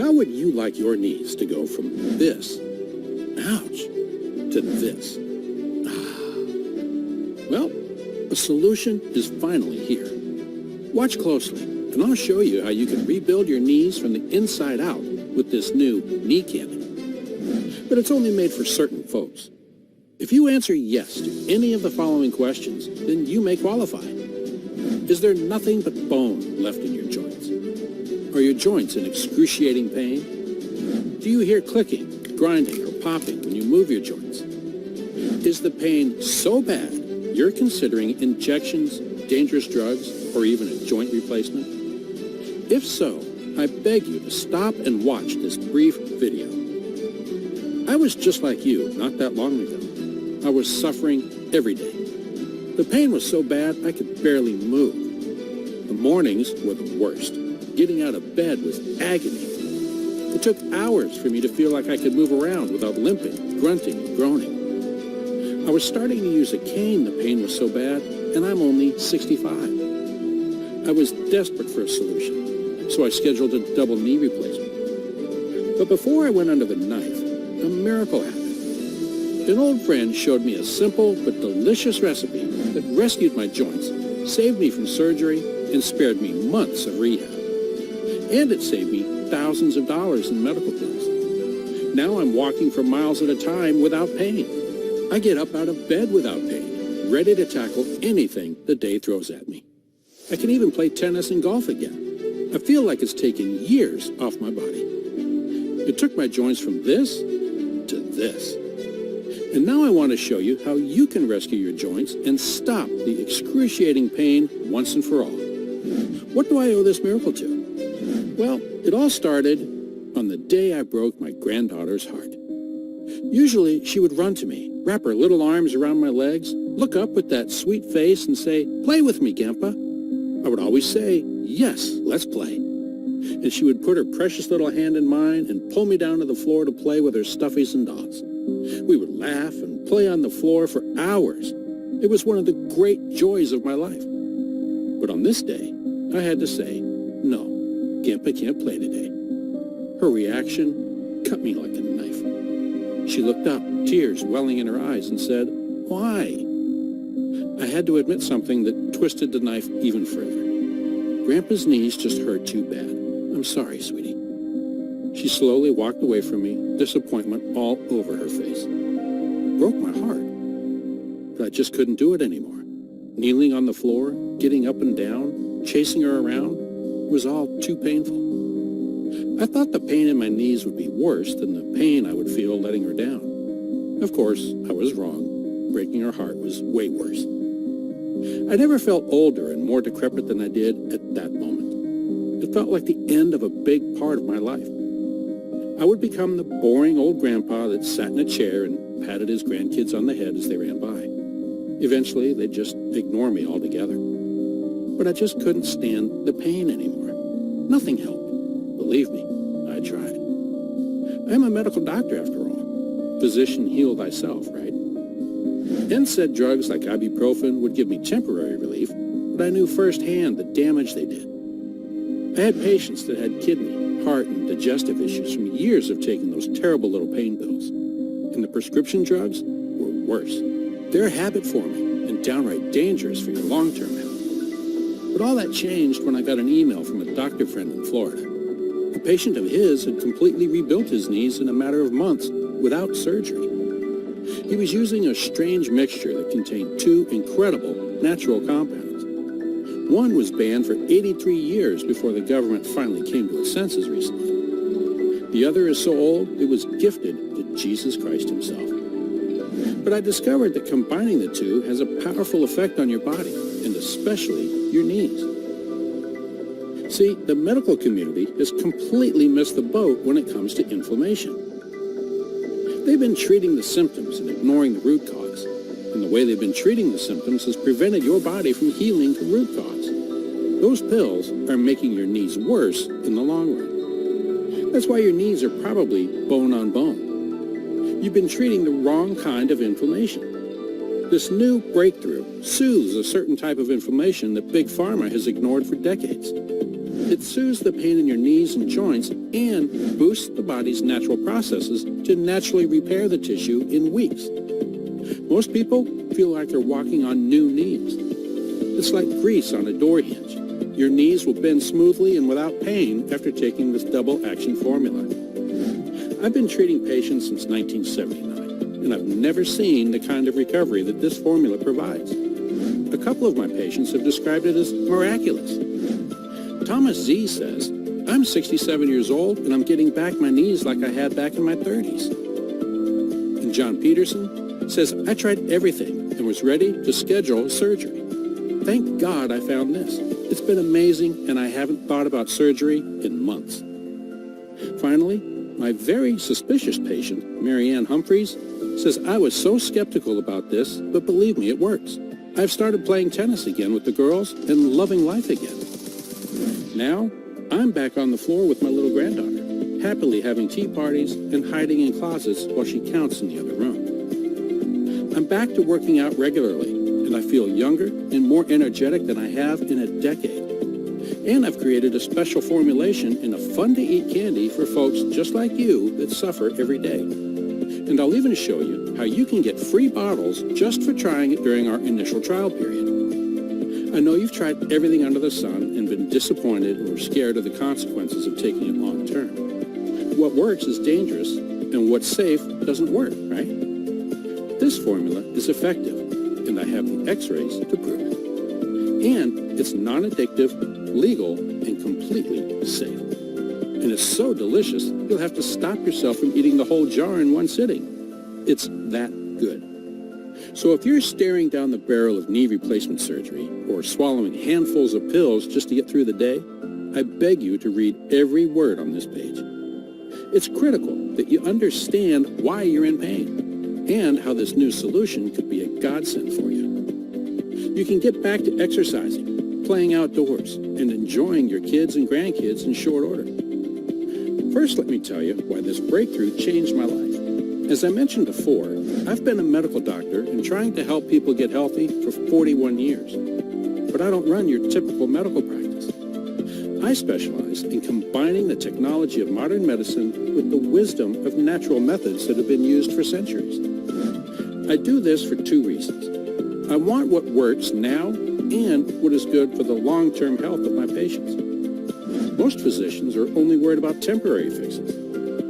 How would you like your knees to go from this, ouch, to this? Well, a solution is finally here. Watch closely, and I'll show you how you can rebuild your knees from the inside out with this new knee candy. But it's only made for certain folks. If you answer yes to any of the following questions, then you may qualify. Is there nothing but bone left in your joints? Are your joints in excruciating pain? Do you hear clicking, grinding, or popping when you move your joints? Is the pain so bad you're considering injections, dangerous drugs, or even a joint replacement? If so, I beg you to stop and watch this brief video. I was just like you not that long ago. I was suffering every day. The pain was so bad I could barely move. The mornings were the worst. Getting out of bed was agony. It took hours for me to feel like I could move around without limping, grunting, and groaning. I was starting to use a cane, the pain was so bad, and I'm only 65. I was desperate for a solution, so I scheduled a double knee replacement. But before I went under the knife, a miracle happened. An old friend showed me a simple but delicious recipe that rescued my joints, saved me from surgery, and spared me months of rehab. And it saved me thousands of dollars in medical bills. Now I'm walking for miles at a time without pain. I get up out of bed without pain, ready to tackle anything the day throws at me. I can even play tennis and golf again. I feel like it's taken years off my body. It took my joints from this to this. And now I want to show you how you can rescue your joints and stop the excruciating pain once and for all. What do I owe this miracle to? Well, it all started on the day I broke my granddaughter's heart. Usually, she would run to me, wrap her little arms around my legs, look up with that sweet face and say, "Play with me, Grandpa." I would always say, "Yes, let's play." And she would put her precious little hand in mine and pull me down to the floor to play with her stuffies and dolls. We would laugh and play on the floor for hours. It was one of the great joys of my life. But on this day, I had to say, "No, Grandpa can't play today." Her reaction cut me like a knife. She looked up, tears welling in her eyes, and said, "Why?" I had to admit something that twisted the knife even further. Grandpa's knees just hurt too bad. I'm sorry, sweetie. She slowly walked away from me, disappointment all over her face. It broke my heart. But I just couldn't do it anymore. Kneeling on the floor, getting up and down, chasing her around, was all too painful. I thought the pain in my knees would be worse than the pain I would feel letting her down. Of course, I was wrong. Breaking her heart was way worse. I never felt older and more decrepit than I did at that moment. It felt like the end of a big part of my life. I would become the boring old grandpa that sat in a chair and patted his grandkids on the head as they ran by. Eventually, they'd just ignore me altogether. But I just couldn't stand the pain anymore. Nothing helped. Believe me, I tried. I'm a medical doctor, after all. Physician, heal thyself, right? NSAID drugs like ibuprofen would give me temporary relief, but I knew firsthand the damage they did. I had patients that had kidney, heart, and digestive issues from years of taking those terrible little pain pills. And the prescription drugs were worse. They're habit-forming and downright dangerous for your long-term health. But all that changed when I got an email from a doctor friend in Florida. A patient of his had completely rebuilt his knees in a matter of months without surgery. He was using a strange mixture that contained two incredible natural compounds. One was banned for 83 years before the government finally came to its senses recently. The other is so old it was gifted to Jesus Christ himself. But I discovered that combining the two has a powerful effect on your body, and especially your knees. See, the medical community has completely missed the boat when it comes to inflammation. They've been treating the symptoms and ignoring the root cause. And the way they've been treating the symptoms has prevented your body from healing the root cause. Those pills are making your knees worse in the long run. That's why your knees are probably bone on bone. You've been treating the wrong kind of inflammation. This new breakthrough soothes a certain type of inflammation that Big Pharma has ignored for decades. It soothes the pain in your knees and joints and boosts the body's natural processes to naturally repair the tissue in weeks. Most people feel like they're walking on new knees. It's like grease on a door hinge. Your knees will bend smoothly and without pain after taking this double-action formula. I've been treating patients since 1979, and I've never seen the kind of recovery that this formula provides. A couple of my patients have described it as miraculous. Thomas Z says, "I'm 67 years old and I'm getting back my knees like I had back in my 30s. And John Peterson says, "I tried everything and was ready to schedule surgery. Thank God I found this. It's been amazing and I haven't thought about surgery in months." Finally, my very suspicious patient, Marianne Humphreys, says, "I was so skeptical about this, but believe me, it works. I've started playing tennis again with the girls and loving life again. Now, I'm back on the floor with my little granddaughter, happily having tea parties and hiding in closets while she counts in the other room. I'm back to working out regularly, and I feel younger and more energetic than I have in a decade. And I've created a special formulation in a fun-to-eat candy for folks just like you that suffer every day. And I'll even show you how you can get free bottles just for trying it during our initial trial period. I know you've tried everything under the sun and been disappointed or scared of the consequences of taking it long term. What works is dangerous, and what's safe doesn't work, right? This formula is effective, and I have the x-rays to prove it. And it's non-addictive, legal, and completely safe. And it's so delicious, you'll have to stop yourself from eating the whole jar in one sitting. It's that good. So if you're staring down the barrel of knee replacement surgery or swallowing handfuls of pills just to get through the day, I beg you to read every word on this page. It's critical that you understand why you're in pain and how this new solution could be a godsend for you. You can get back to exercising, playing outdoors, and enjoying your kids and grandkids in short order. First, let me tell you why this breakthrough changed my life. As I mentioned before, I've been a medical doctor and trying to help people get healthy for 41 years. But I don't run your typical medical practice. I specialize in combining the technology of modern medicine with the wisdom of natural methods that have been used for centuries. I do this for two reasons. I want what works now and what is good for the long-term health of my patients. Most physicians are only worried about temporary fixes.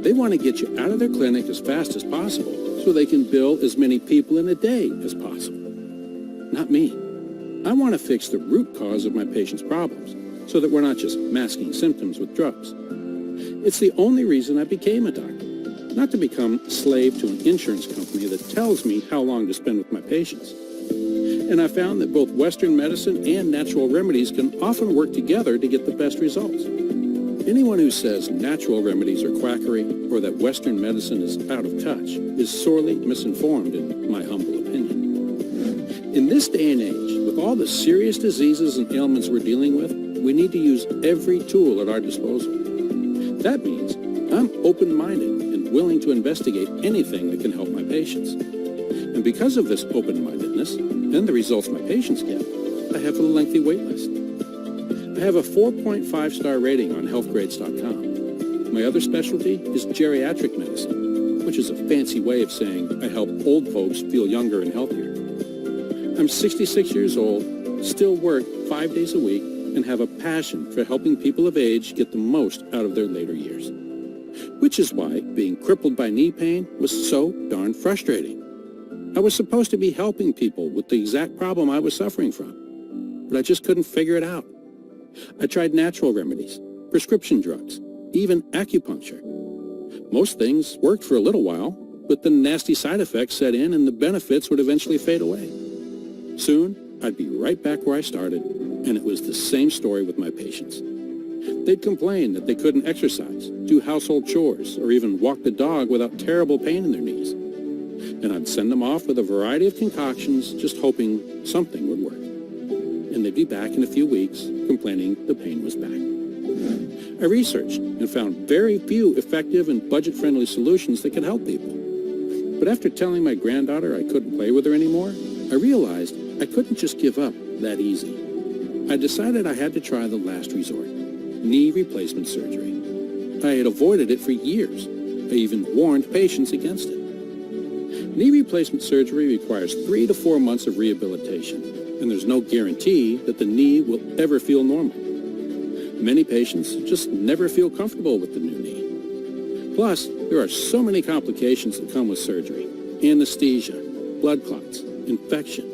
They want to get you out of their clinic as fast as possible so they can bill as many people in a day as possible. Not me. I want to fix the root cause of my patients' problems so that we're not just masking symptoms with drugs. It's the only reason I became a doctor, not to become a slave to an insurance company that tells me how long to spend with my patients. And I found that both Western medicine and natural remedies can often work together to get the best results. Anyone who says natural remedies are quackery or that Western medicine is out of touch is sorely misinformed, in my humble opinion. In this day and age, with all the serious diseases and ailments we're dealing with, we need to use every tool at our disposal. That means I'm open-minded and willing to investigate anything that can help my patients. And because of this open-mindedness and the results my patients get, I have a lengthy wait list. I have a 4.5-star rating on healthgrades.com. My other specialty is geriatric medicine, which is a fancy way of saying I help old folks feel younger and healthier. I'm 66 years old, still work 5 days a week, and have a passion for helping people of age get the most out of their later years. Which is why being crippled by knee pain was so darn frustrating. I was supposed to be helping people with the exact problem I was suffering from, but I just couldn't figure it out. I tried natural remedies, prescription drugs, even acupuncture. Most things worked for a little while, but the nasty side effects set in and the benefits would eventually fade away. Soon, I'd be right back where I started, and it was the same story with my patients. They'd complain that they couldn't exercise, do household chores, or even walk the dog without terrible pain in their knees. And I'd send them off with a variety of concoctions, just hoping something would work. And they'd be back in a few weeks, complaining the pain was back. I researched and found very few effective and budget-friendly solutions that could help people. But after telling my granddaughter I couldn't play with her anymore, I realized I couldn't just give up that easy. I decided I had to try the last resort. knee replacement surgery. I had avoided it for years. I even warned patients against it. Knee replacement surgery requires 3 to 4 months of rehabilitation, and there's no guarantee that the knee will ever feel normal. Many patients just never feel comfortable with the new knee. Plus, there are so many complications that come with surgery: anesthesia, blood clots, infection.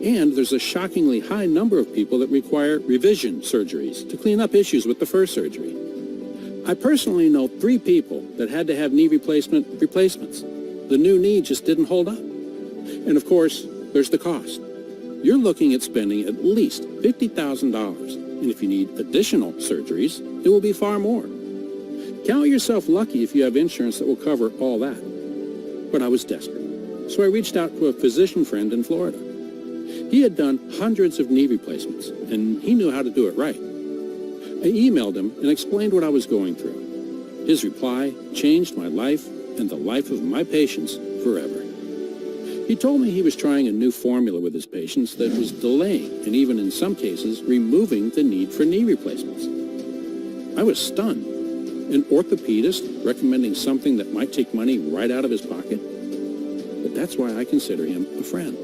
And there's a shockingly high number of people that require revision surgeries to clean up issues with the first surgery. I personally know 3 people that had to have knee replacements. The new knee just didn't hold up. And of course, there's the cost. You're looking at spending at least $50,000, and if you need additional surgeries, it will be far more. Count yourself lucky if you have insurance that will cover all that. But I was desperate, so I reached out to a physician friend in Florida. He had done hundreds of knee replacements, and he knew how to do it right. I emailed him and explained what I was going through. His reply changed my life and the life of my patients forever. He told me he was trying a new formula with his patients that was delaying and even in some cases removing the need for knee replacements. I was stunned. An orthopedist recommending something that might take money right out of his pocket? But that's why I consider him a friend.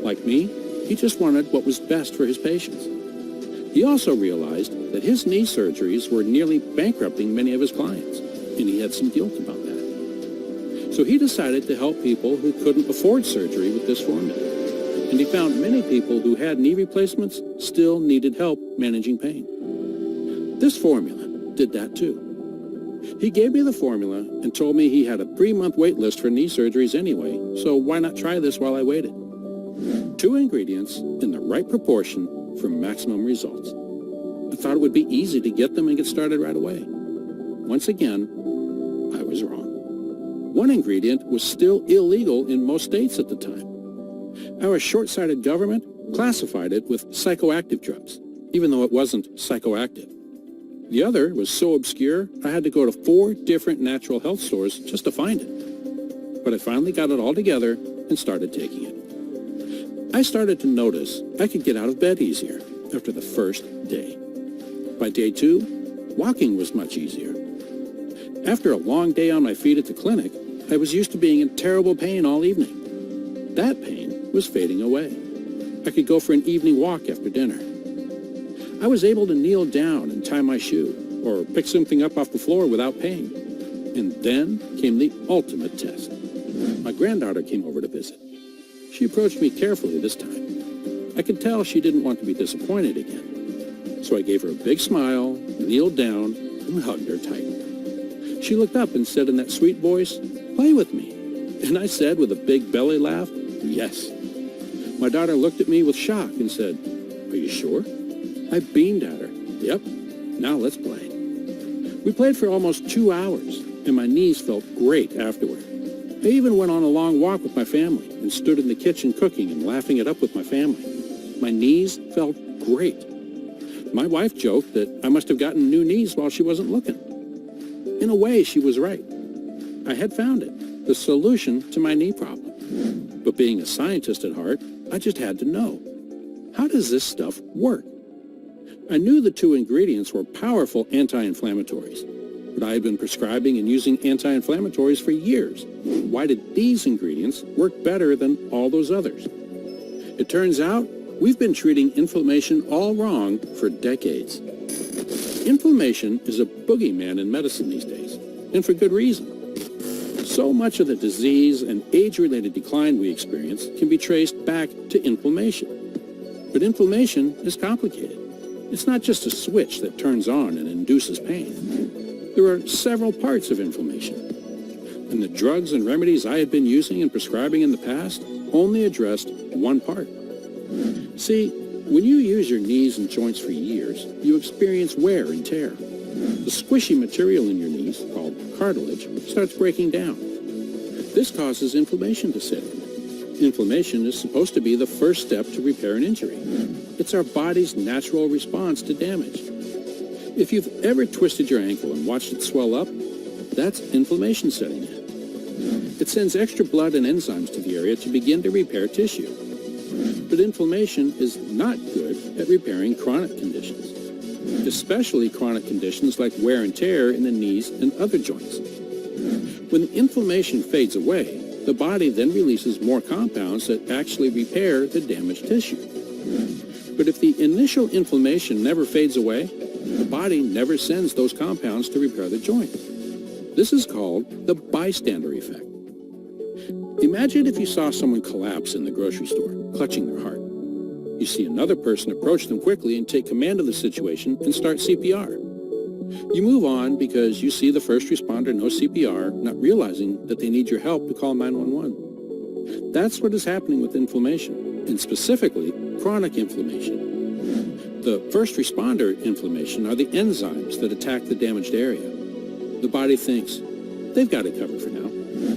Like me, he just wanted what was best for his patients. He also realized that his knee surgeries were nearly bankrupting many of his clients, and he had some guilt about that. So he decided to help people who couldn't afford surgery with this formula. And he found many people who had knee replacements still needed help managing pain. This formula did that too. He gave me the formula and told me he had a 3-month wait list for knee surgeries anyway, so why not try this while I waited? 2 ingredients in the right proportion for maximum results. I thought it would be easy to get them and get started right away. Once again, I was wrong. One ingredient was still illegal in most states at the time. Our short-sighted government classified it with psychoactive drugs, even though it wasn't psychoactive. The other was so obscure, I had to go to 4 different natural health stores just to find it. But I finally got it all together and started taking it. I started to notice I could get out of bed easier after the first day. By day 2, walking was much easier. After a long day on my feet at the clinic, I was used to being in terrible pain all evening. That pain was fading away. I could go for an evening walk after dinner. I was able to kneel down and tie my shoe, or pick something up off the floor without pain. And then came the ultimate test. My granddaughter came over to visit. She approached me carefully this time. I could tell she didn't want to be disappointed again. So I gave her a big smile, kneeled down, and hugged her tight. She looked up and said in that sweet voice, "Play with me." And I said with a big belly laugh, "Yes." My daughter looked at me with shock and said, "Are you sure?" I beamed at her. "Yep, now let's play." We played for almost 2 hours, and my knees felt great afterward. I even went on a long walk with my family and stood in the kitchen cooking and laughing it up with my family. My knees felt great. My wife joked that I must have gotten new knees while she wasn't looking. In a way, she was right. I had found it, the solution to my knee problem. But being a scientist at heart, I just had to know. How does this stuff work? I knew the 2 ingredients were powerful anti-inflammatories, but I had been prescribing and using anti-inflammatories for years. Why did these ingredients work better than all those others? It turns out we've been treating inflammation all wrong for decades. Inflammation is a boogeyman in medicine these days, and for good reason. So much of the disease and age-related decline we experience can be traced back to inflammation. But inflammation is complicated. It's not just a switch that turns on and induces pain. There are several parts of inflammation. And the drugs and remedies I had been using and prescribing in the past only addressed one part. See, when you use your knees and joints for years, you experience wear and tear. The squishy material in your knees, called cartilage, starts breaking down. This causes inflammation to set in. Inflammation is supposed to be the first step to repair an injury. It's our body's natural response to damage. If you've ever twisted your ankle and watched it swell up, that's inflammation setting in. It sends extra blood and enzymes to the area to begin to repair tissue. But inflammation is not good at repairing chronic conditions. especially chronic conditions like wear and tear in the knees and other joints. When the inflammation fades away, the body then releases more compounds that actually repair the damaged tissue. But if the initial inflammation never fades away, the body never sends those compounds to repair the joint. This is called the bystander effect. Imagine if you saw someone collapse in the grocery store, clutching their heart. You see another person approach them quickly and take command of the situation and start CPR. You move on because you see the first responder know CPR, not realizing that they need your help to call 911. That's what is happening with inflammation, and specifically chronic inflammation. The first responder inflammation are the enzymes that attack the damaged area. The body thinks, they've got it covered for now.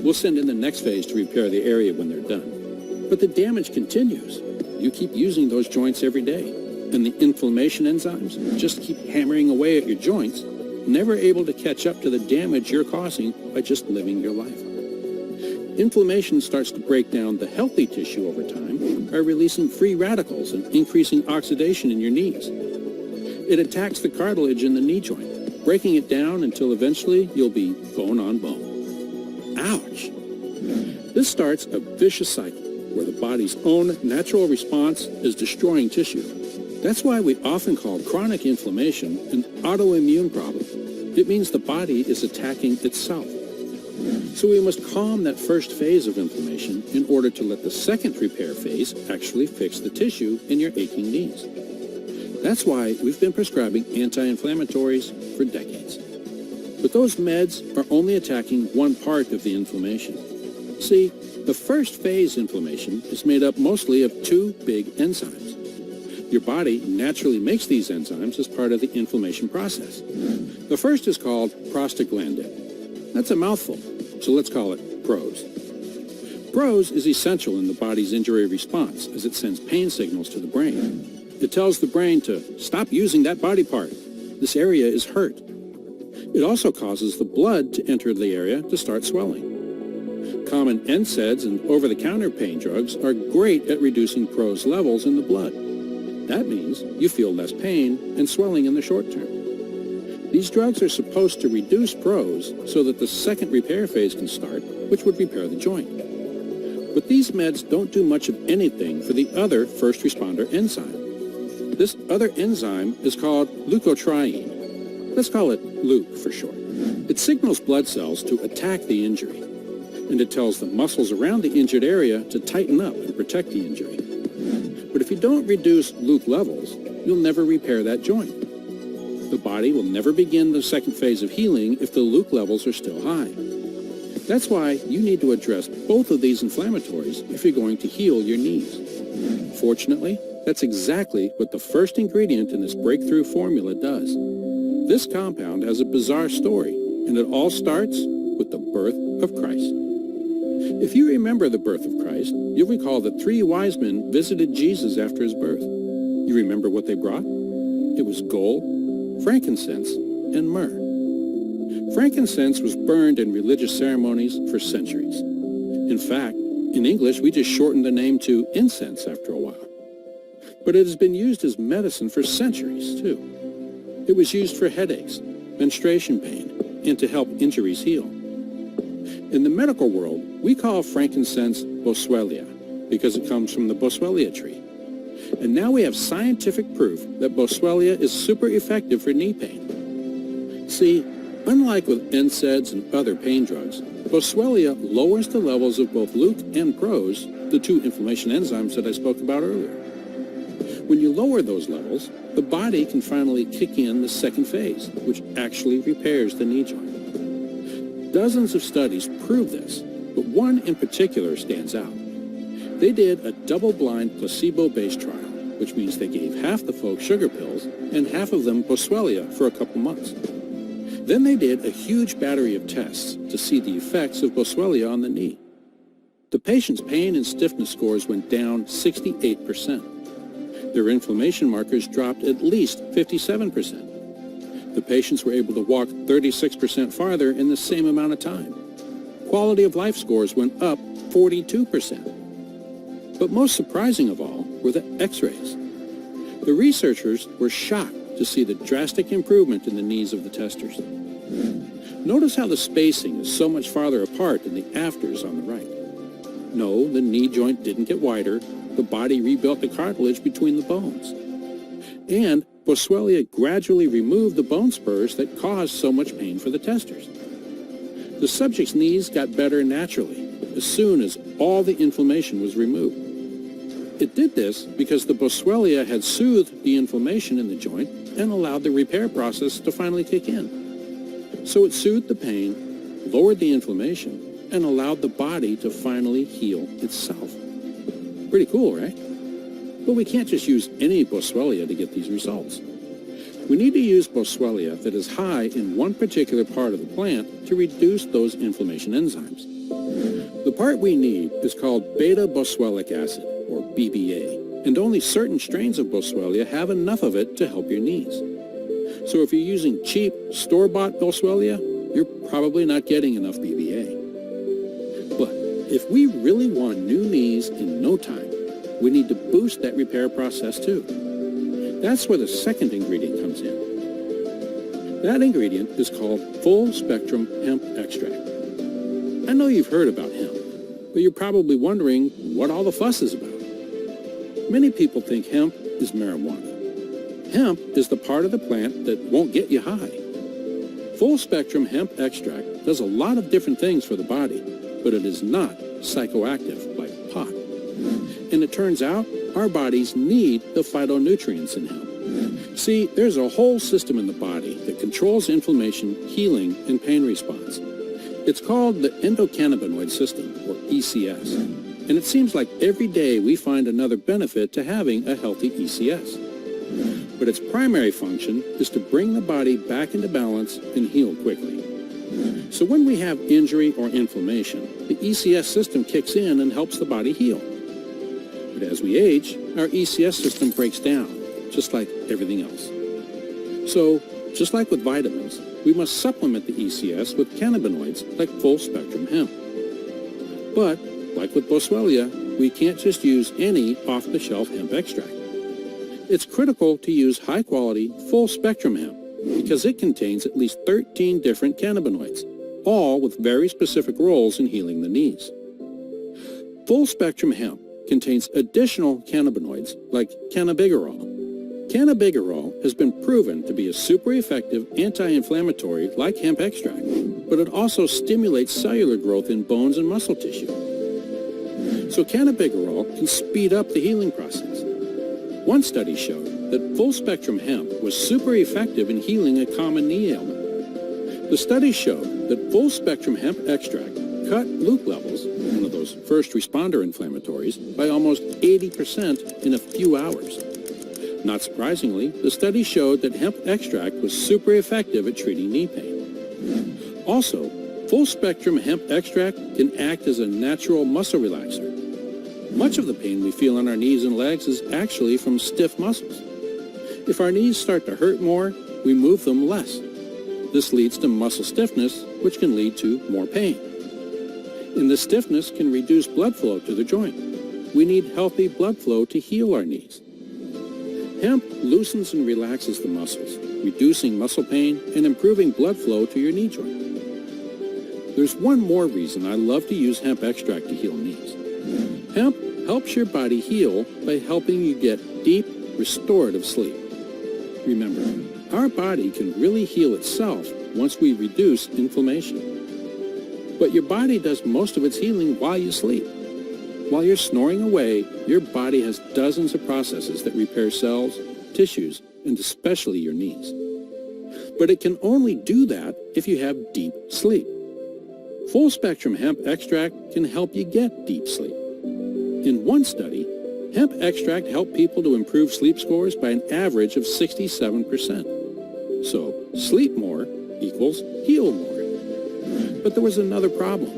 We'll send in the next phase to repair the area when they're done. But the damage continues. You keep using those joints every day, and the inflammation enzymes just keep hammering away at your joints, never able to catch up to the damage you're causing by just living your life. Inflammation starts to break down the healthy tissue over time by releasing free radicals and increasing oxidation in your knees. It attacks the cartilage in the knee joint, breaking it down until eventually you'll be bone on bone. Ouch! This starts a vicious cycle where the body's own natural response is destroying tissue. That's why we often call chronic inflammation an autoimmune problem. It means the body is attacking itself. So we must calm that first phase of inflammation in order to let the second repair phase actually fix the tissue in your aching knees. That's why we've been prescribing anti-inflammatories for decades. But those meds are only attacking one part of the inflammation. See, the first phase inflammation is made up mostly of two big enzymes. Your body naturally makes these enzymes as part of the inflammation process. The first is called prostaglandin. That's a mouthful, so let's call it PROS. PROS is essential in the body's injury response as it sends pain signals to the brain. It tells the brain to stop using that body part. This area is hurt. It also causes the blood to enter the area to start swelling. Common NSAIDs and over-the-counter pain drugs are great at reducing PROS levels in the blood. That means you feel less pain and swelling in the short term. These drugs are supposed to reduce PROS so that the second repair phase can start, which would repair the joint. But these meds don't do much of anything for the other first responder enzyme. This other enzyme is called leukotriene. Let's call it Luke for short. It signals blood cells to attack the injury, and it tells the muscles around the injured area to tighten up and protect the injury. But if you don't reduce Luke levels, you'll never repair that joint. The body will never begin the second phase of healing if the Luke levels are still high. That's why you need to address both of these inflammatories if you're going to heal your knees. Fortunately, that's exactly what the first ingredient in this breakthrough formula does. This compound has a bizarre story, and it all starts with the birth of Christ. If you remember the birth of Christ, you'll recall that 3 wise men visited Jesus after his birth. You remember what they brought? It was gold, frankincense, and myrrh. Frankincense was burned in religious ceremonies for centuries. In fact, in English, we just shortened the name to incense after a while. But it has been used as medicine for centuries, too. It was used for headaches, menstruation pain, and to help injuries heal. In the medical world, we call frankincense boswellia because it comes from the boswellia tree. And now we have scientific proof that boswellia is super effective for knee pain. See, unlike with NSAIDs and other pain drugs, boswellia lowers the levels of both Luke and PROS, the 2 inflammation enzymes that I spoke about earlier. When you lower those levels, the body can finally kick in the second phase, which actually repairs the knee joint. Dozens of studies prove this, but one in particular stands out. They did a double-blind placebo-based trial, which means they gave half the folks sugar pills and half of them boswellia for a couple months. Then they did a huge battery of tests to see the effects of boswellia on the knee. The patient's pain and stiffness scores went down 68%. Their inflammation markers dropped at least 57%. The patients were able to walk 36% farther in the same amount of time. Quality of life scores went up 42%. But most surprising of all were the x-rays. The researchers were shocked to see the drastic improvement in the knees of the testers. Notice how the spacing is so much farther apart than the afters on the right. No, the knee joint didn't get wider. The body rebuilt the cartilage between the bones. And Boswellia gradually removed the bone spurs that caused so much pain for the testers. The subject's knees got better naturally as soon as all the inflammation was removed. It did this because the Boswellia had soothed the inflammation in the joint and allowed the repair process to finally kick in. So it soothed the pain, lowered the inflammation, and allowed the body to finally heal itself. Pretty cool, right? But we can't just use any Boswellia to get these results. We need to use Boswellia that is high in one particular part of the plant to reduce those inflammation enzymes. The part we need is called beta-boswellic acid, or BBA, and only certain strains of Boswellia have enough of it to help your knees. So if you're using cheap, store-bought Boswellia, you're probably not getting enough BBA. But if we really want new knees in no time, we need to boost that repair process too. That's where the second ingredient comes in. That ingredient is called full-spectrum hemp extract. I know you've heard about hemp, but you're probably wondering what all the fuss is about. Many people think hemp is marijuana. Hemp is the part of the plant that won't get you high. Full-spectrum hemp extract does a lot of different things for the body, but it is not psychoactive like pot. And it turns out our bodies need the phytonutrients in hemp. See, there's a whole system in the body that controls inflammation, healing, and pain response. It's called the endocannabinoid system, or ECS. And it seems like every day we find another benefit to having a healthy ECS. But its primary function is to bring the body back into balance and heal quickly. So when we have injury or inflammation, the ECS system kicks in and helps the body heal. But as we age, our ECS system breaks down, just like everything else. So, just like with vitamins, we must supplement the ECS with cannabinoids like full-spectrum hemp. But, like with Boswellia, we can't just use any off-the-shelf hemp extract. It's critical to use high-quality, full-spectrum hemp because it contains at least 13 different cannabinoids, all with very specific roles in healing the knees. Full-spectrum hemp contains additional cannabinoids like cannabigerol. Cannabigerol has been proven to be a super effective anti-inflammatory like hemp extract, but it also stimulates cellular growth in bones and muscle tissue. So cannabigerol can speed up the healing process. One study showed that full-spectrum hemp was super effective in healing a common knee ailment. The study showed that full-spectrum hemp extract cut LUC levels, one of those first responder inflammatories, by almost 80% in a few hours. Not surprisingly, the study showed that hemp extract was super effective at treating knee pain. Also, full-spectrum hemp extract can act as a natural muscle relaxer. Much of the pain we feel in our knees and legs is actually from stiff muscles. If our knees start to hurt more, we move them less. This leads to muscle stiffness, which can lead to more pain. And the stiffness can reduce blood flow to the joint. We need healthy blood flow to heal our knees. Hemp loosens and relaxes the muscles, reducing muscle pain and improving blood flow to your knee joint. There's one more reason I love to use hemp extract to heal knees. Hemp helps your body heal by helping you get deep, restorative sleep. Remember, our body can really heal itself once we reduce inflammation. But your body does most of its healing while you sleep. While you're snoring away, your body has dozens of processes that repair cells, tissues, and especially your knees. But it can only do that if you have deep sleep. Full-spectrum hemp extract can help you get deep sleep. In one study, hemp extract helped people to improve sleep scores by an average of 67%. So, sleep more equals heal more. But there was another problem.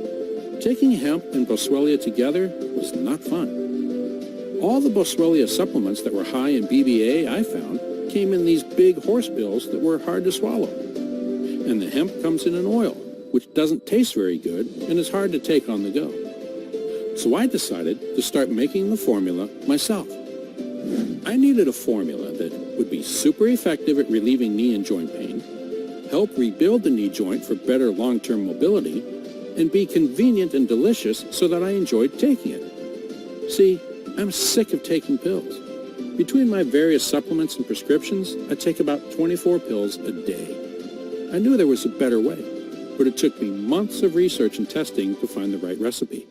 Taking hemp and Boswellia together was not fun. All the Boswellia supplements that were high in BBA I found came in these big horse pills that were hard to swallow. And the hemp comes in an oil, which doesn't taste very good and is hard to take on the go. So I decided to start making the formula myself. I needed a formula that would be super effective at relieving knee and joint pain, help rebuild the knee joint for better long-term mobility, and be convenient and delicious so that I enjoyed taking it. See, I'm sick of taking pills. Between my various supplements and prescriptions, I take about 24 pills a day. I knew there was a better way, but it took me months of research and testing to find the right recipe.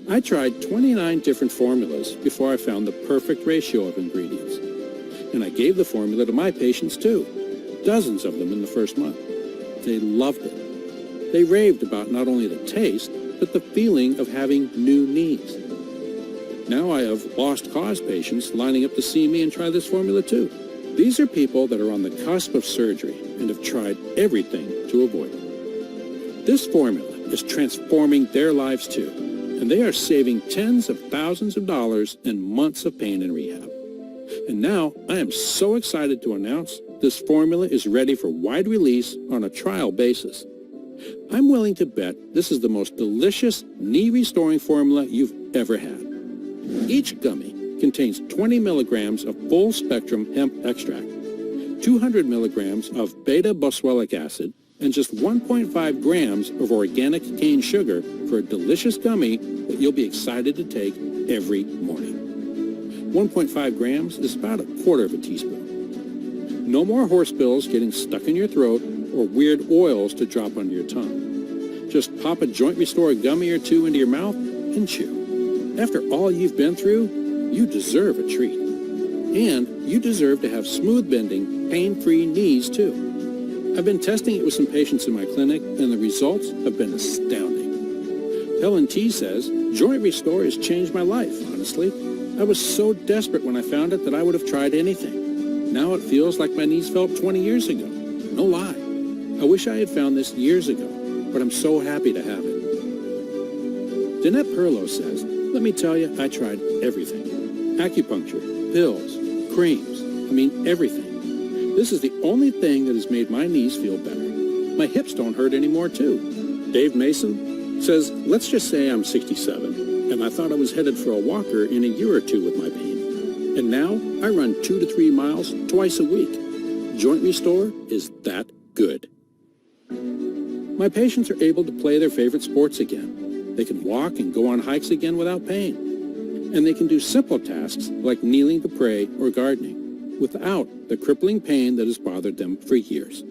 I tried 29 different formulas before I found the perfect ratio of ingredients. And I gave the formula to my patients too, dozens of them in the first month. They loved it. They raved about not only the taste, but the feeling of having new knees. Now I have lost cause patients lining up to see me and try this formula too. These are people that are on the cusp of surgery and have tried everything to avoid it. This formula is transforming their lives too, and they are saving tens of thousands of dollars and months of pain and rehab. And now I am so excited to announce this formula is ready for wide release on a trial basis. I'm willing to bet this is the most delicious knee-restoring formula you've ever had. Each gummy contains 20 milligrams of full-spectrum hemp extract, 200 milligrams of beta-boswellic acid, and just 1.5 grams of organic cane sugar for a delicious gummy that you'll be excited to take every morning. 1.5 grams is about a quarter of a teaspoon. No more horse pills getting stuck in your throat or weird oils to drop under your tongue. Just pop a Joint Restore gummy or two into your mouth and chew. After all you've been through, you deserve a treat. And you deserve to have smooth-bending, pain-free knees, too. I've been testing it with some patients in my clinic, and the results have been astounding. Helen T. says, Joint Restore has changed my life, honestly. I was so desperate when I found it that I would have tried anything. Now it feels like my knees felt 20 years ago. No lie. I wish I had found this years ago, but I'm so happy to have it. Danette Perlow says, let me tell you, I tried everything. Acupuncture, pills, creams, everything. This is the only thing that has made my knees feel better. My hips don't hurt anymore, too. Dave Mason says, let's just say I'm 67, and I thought I was headed for a walker in a year or two with my pain. And now I run 2 to 3 miles twice a week. Joint Restore is that good. My patients are able to play their favorite sports again. They can walk and go on hikes again without pain. And they can do simple tasks like kneeling to pray or gardening without the crippling pain that has bothered them for years.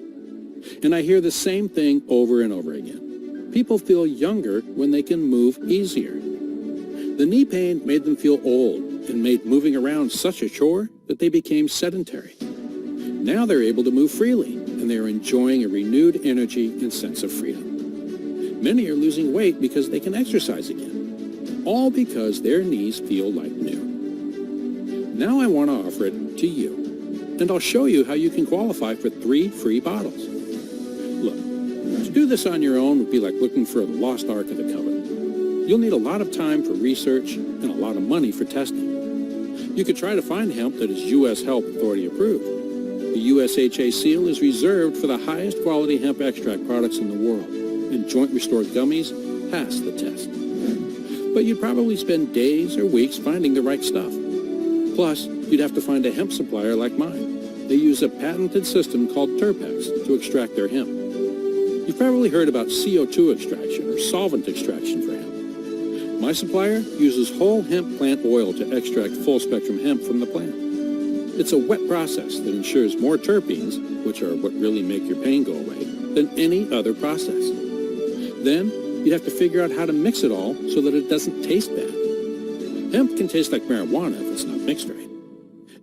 And I hear the same thing over and over again. People feel younger when they can move easier. The knee pain made them feel old and made moving around such a chore that they became sedentary. Now they're able to move freely, and they are enjoying a renewed energy and sense of freedom. Many are losing weight because they can exercise again, all because their knees feel like new. Now I want to offer it to you, and I'll show you how you can qualify for 3 free bottles. Look, to do this on your own would be like looking for the lost Ark of the Covenant. You'll need a lot of time for research and a lot of money for testing. You could try to find hemp that is U.S. Health Authority approved. The USHA seal is reserved for the highest quality hemp extract products in the world, and Joint Restore gummies pass the test. But you'd probably spend days or weeks finding the right stuff. Plus, you'd have to find a hemp supplier like mine. They use a patented system called Terpex to extract their hemp. You've probably heard about CO2 extraction or solvent extraction for hemp. My supplier uses whole hemp plant oil to extract full-spectrum hemp from the plant. It's a wet process that ensures more terpenes, which are what really make your pain go away, than any other process. Then, you'd have to figure out how to mix it all so that it doesn't taste bad. Hemp can taste like marijuana if it's not mixed right.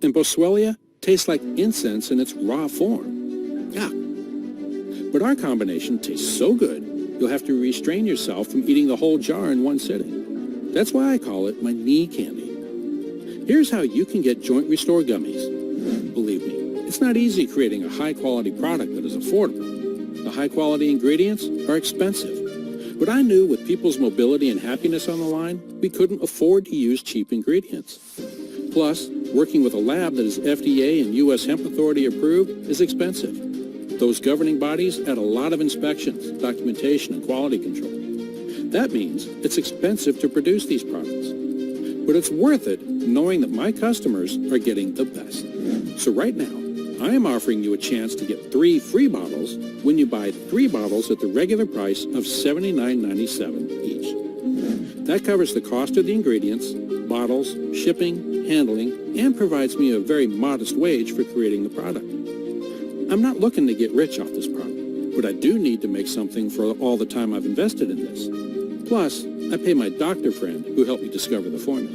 And Boswellia tastes like incense in its raw form. Yuck. But our combination tastes so good, you'll have to restrain yourself from eating the whole jar in one sitting. That's why I call it my knee candy. Here's how you can get Joint Restore gummies. Believe me, it's not easy creating a high-quality product that is affordable. The high-quality ingredients are expensive. But I knew with people's mobility and happiness on the line, we couldn't afford to use cheap ingredients. Plus, working with a lab that is FDA and U.S. Hemp Authority approved is expensive. Those governing bodies add a lot of inspections, documentation, and quality control. That means it's expensive to produce these products. But it's worth it knowing that my customers are getting the best. So right now, I am offering you a chance to get 3 free bottles when you buy 3 bottles at the regular price of $79.97 each. That covers the cost of the ingredients, bottles, shipping, handling, and provides me a very modest wage for creating the product. I'm not looking to get rich off this product, but I do need to make something for all the time I've invested in this. Plus, I pay my doctor friend who helped me discover the formula.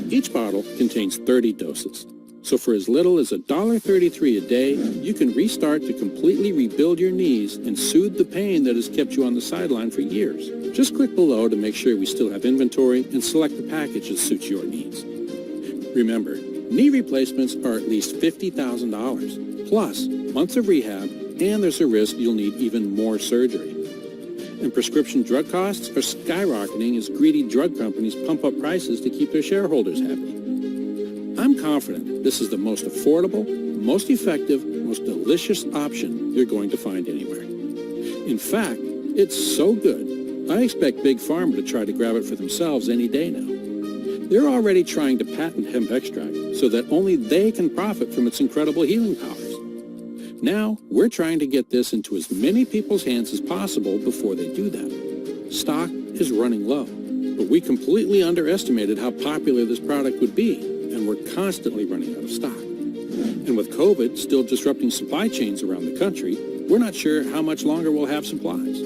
Each bottle contains 30 doses. So for as little as $1.33 a day, you can restart to completely rebuild your knees and soothe the pain that has kept you on the sideline for years. Just click below to make sure we still have inventory and select the package that suits your needs. Remember, knee replacements are at least $50,000, plus months of rehab, and there's a risk you'll need even more surgery. And prescription drug costs are skyrocketing as greedy drug companies pump up prices to keep their shareholders happy. I'm confident this is the most affordable, most effective, most delicious option you're going to find anywhere. In fact, it's so good, I expect Big Pharma to try to grab it for themselves any day now. They're already trying to patent hemp extract so that only they can profit from its incredible healing powers. Now, we're trying to get this into as many people's hands as possible before they do that. Stock is running low, but we completely underestimated how popular this product would be, and we're constantly running out of stock. And with COVID still disrupting supply chains around the country, we're not sure how much longer we'll have supplies.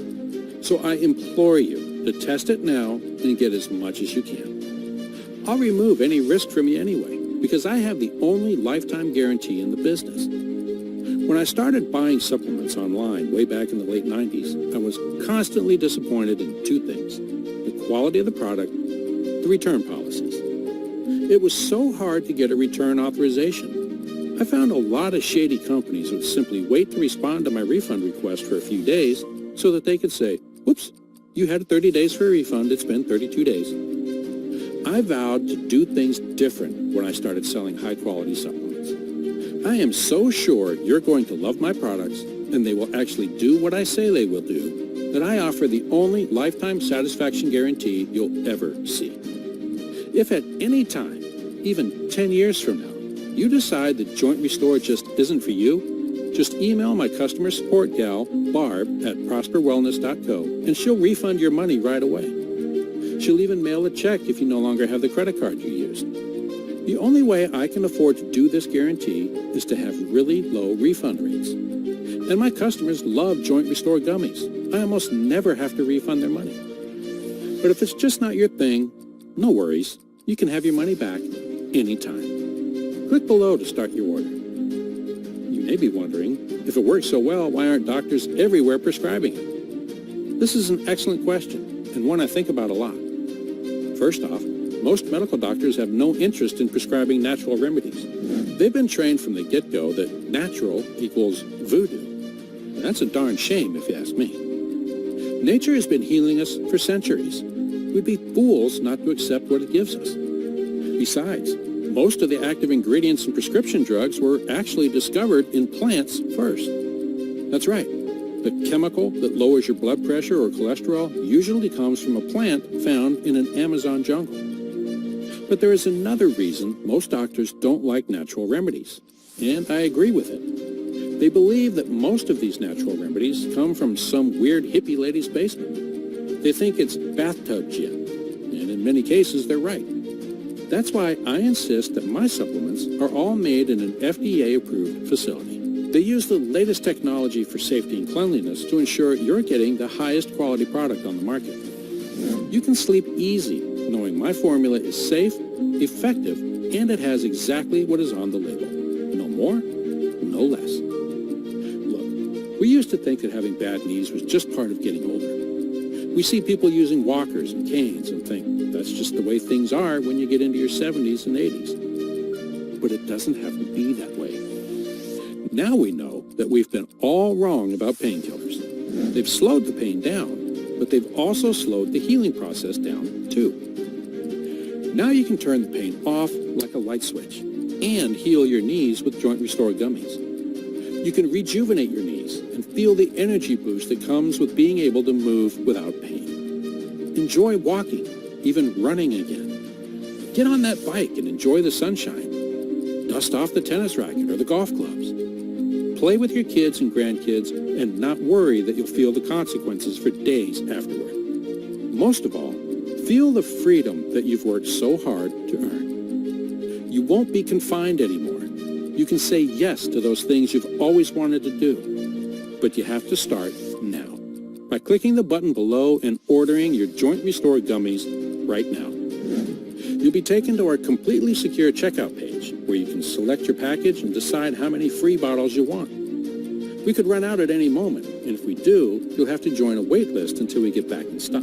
So I implore you to test it now and get as much as you can. I'll remove any risk from you anyway, because I have the only lifetime guarantee in the business. When I started buying supplements online way back in the late 90s, I was constantly disappointed in 2 things: the quality of the product, the return policies. It was so hard to get a return authorization. I found a lot of shady companies would simply wait to respond to my refund request for a few days so that they could say, "Whoops, you had 30 days for a refund, it's been 32 days. I vowed to do things different when I started selling high-quality supplements. I am so sure you're going to love my products and they will actually do what I say they will do, that I offer the only lifetime satisfaction guarantee you'll ever see. If at any time, even 10 years from now, you decide that Joint Restore just isn't for you, just email my customer support gal, Barb, at prosperwellness.co, and she'll refund your money right away. She'll even mail a check if you no longer have the credit card you used. The only way I can afford to do this guarantee is to have really low refund rates. And my customers love Joint Restore gummies. I almost never have to refund their money. But if it's just not your thing, no worries. You can have your money back anytime. Click below to start your order. You may be wondering, if it works so well, why aren't doctors everywhere prescribing it? This is an excellent question, and one I think about a lot. First off, most medical doctors have no interest in prescribing natural remedies. They've been trained from the get-go that natural equals voodoo. That's a darn shame, if you ask me. Nature has been healing us for centuries. We'd be fools not to accept what it gives us. Besides, most of the active ingredients in prescription drugs were actually discovered in plants first. That's right. The chemical that lowers your blood pressure or cholesterol usually comes from a plant found in an Amazon jungle. But there is another reason most doctors don't like natural remedies, and I agree with it. They believe that most of these natural remedies come from some weird hippie lady's basement. They think it's bathtub gin, and in many cases they're right. That's why I insist that my supplements are all made in an FDA-approved facility. They use the latest technology for safety and cleanliness to ensure you're getting the highest quality product on the market. You can sleep easy knowing my formula is safe, effective, and it has exactly what is on the label. No more, no less. Look, we used to think that having bad knees was just part of getting older. We see people using walkers and canes and think that's just the way things are when you get into your 70s and 80s. But it doesn't have to be that way. Now we know that we've been all wrong about painkillers. They've slowed the pain down, but they've also slowed the healing process down too. Now you can turn the pain off like a light switch and heal your knees with Joint Restore gummies. You can rejuvenate your knees and feel the energy boost that comes with being able to move without pain. Enjoy walking, even running again. Get on that bike and enjoy the sunshine. Dust off the tennis racket or the golf clubs. Play with your kids and grandkids and not worry that you'll feel the consequences for days afterward. Most of all, feel the freedom that you've worked so hard to earn. You won't be confined anymore. You can say yes to those things you've always wanted to do. But you have to start now by clicking the button below and ordering your Joint Restore gummies right now. You'll be taken to our completely secure checkout page where you can select your package and decide how many free bottles you want. We could run out at any moment, and if we do, you'll have to join a wait list until we get back in stock.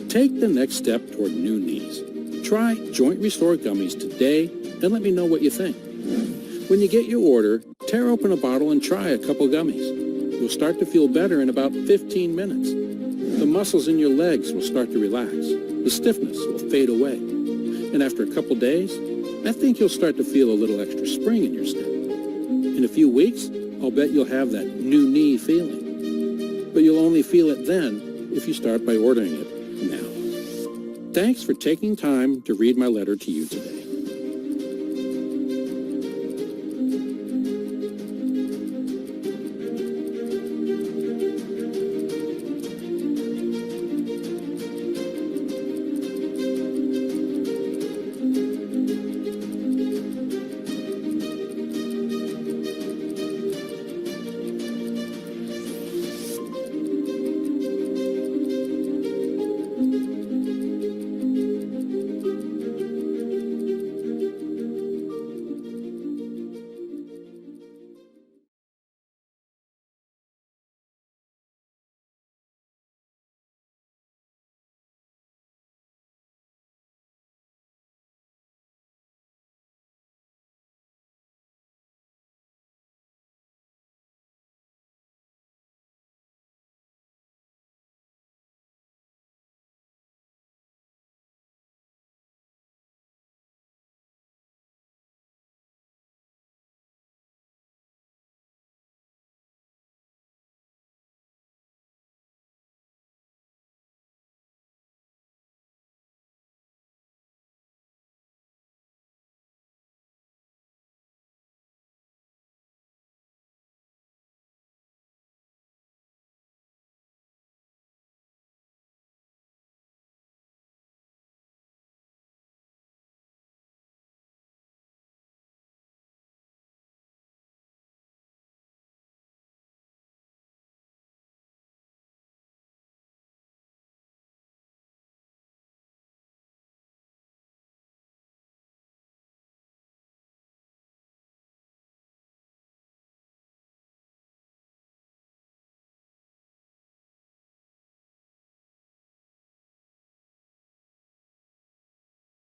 Take the next step toward new knees. Try Joint Restore gummies today and let me know what you think. When you get your order, tear open a bottle and try a couple gummies. You'll start to feel better in about 15 minutes. The muscles in your legs will start to relax. The stiffness will fade away. And after a couple days, I think you'll start to feel a little extra spring in your step. In a few weeks, I'll bet you'll have that new knee feeling. But you'll only feel it then if you start by ordering it now. Thanks for taking time to read my letter to you today.